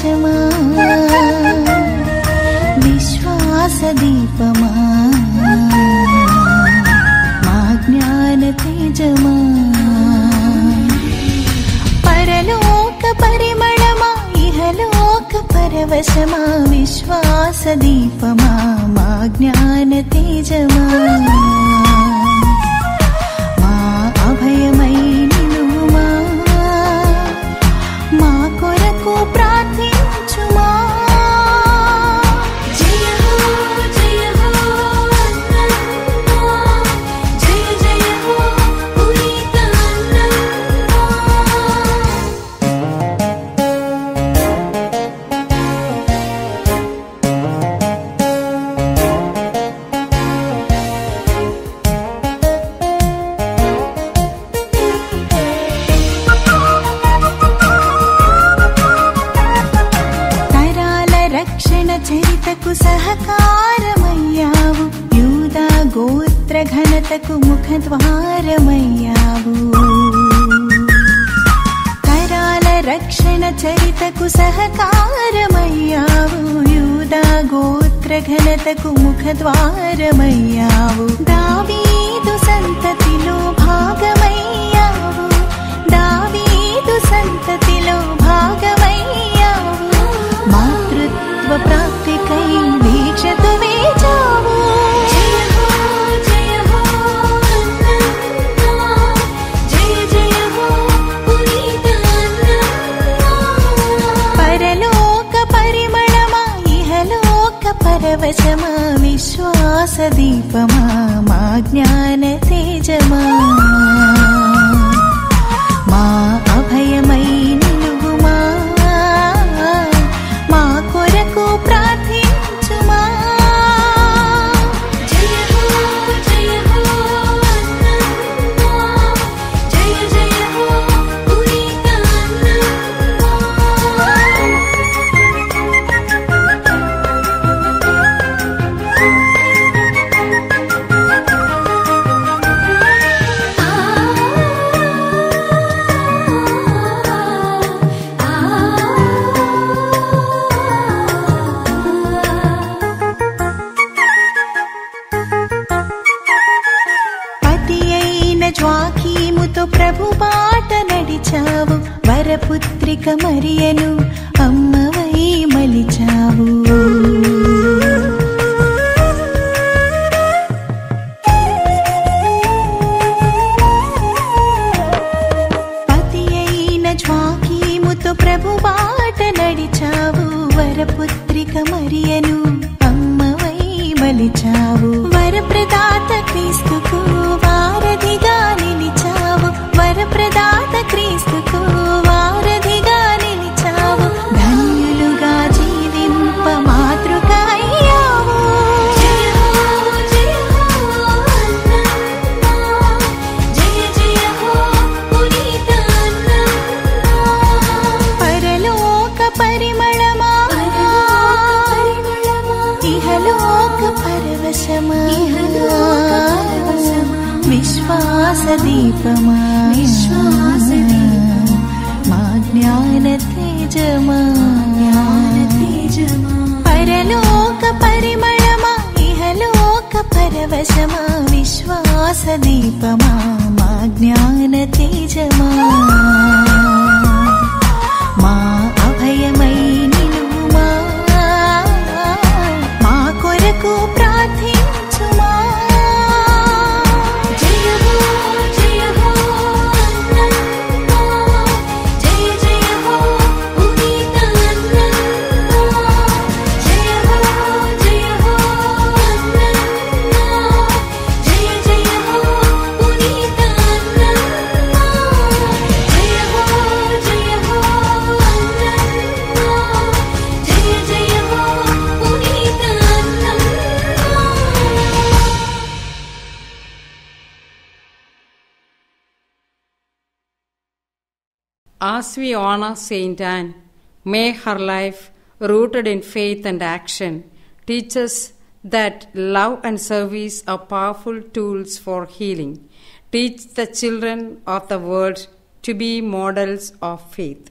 పరవశమా విశ్వాస దీపమా మా జ్ఞాన తేజమా పరలోక పరిమళమా ఇహలోక పరవశమా విశ్వాస దీపమా మా జ్ఞాన తేజమా మా అభయమై నిలువుమా మా కొరకు ప్రార్థించుమా జయ హో జయ హో జయ జయ హో పునీత చరితకు సహకారమయ్యావు యూదా గోత్ర ఘనతకు ముఖద్వారమయ్యావు తరాల రక్షణ చరితకు సహకారమయ్యావు యూదా గోత్ర ఘనతకు ముఖద్వారమయ్యావు దావీదు సంతతిలో భాగమయ్యావు దావీదు సంతతిలో భాగమయ్యావు మాతృత్వ ప్రాప్తికై దీక్షతో వేచావు జయ హో జయ హో జయ జయ హో పునీత పరలోక పరిమళమా ఇహలోక పరవశమా విశ్వాస దీపమా మా జ్ఞాన తేజమా మా అభయమై నిలువుమా మా కొరకు ప్రార్థించుమా జయ హో జయ హో జయ జయ హో పునీత జ్వాకీముతో ప్రభు బాట నడిచావు వరపుత్రిక మరియను అమ్మవై మలిచావు పతి అయిన జ్వాకీముతో ప్రభు బాట నడిచావు వరపుత్రిక మరియను అమ్మవై మలిచావు వరప్రదాత క్రీస్తుకు వారధిగా నిలిచావు వరప్రదాత క్రీస్తుకు వారధిగా నిలిచావు ధన్యులుగా జీవింప మాతృక అయ్యావు జయ హో జయ హో జయ జయ హో పునీత పరలోక పరిమళమా ఇహలోక పరవశమా విశ్వాస దీపమా మా జ్ఞాన తేజమా పరలోక పరిమళమా ఇహలోక పరవశమా విశ్వాస దీపమా మా జ్ఞాన తేజమా మా అభయమై నిలువుమా మా కొరకు ప్రార్థించుమా జయ హో జయ హో జయ జయ హో పునీత జయ హో జయ హో జయ జయ హో పునీత జయ హో జయ హో జయ జయ హో పునీత As we honor Saint Anne, may her life, rooted in faith and action, teach us that love and service are powerful tools for healing. Teach the children of the world to be models of faith.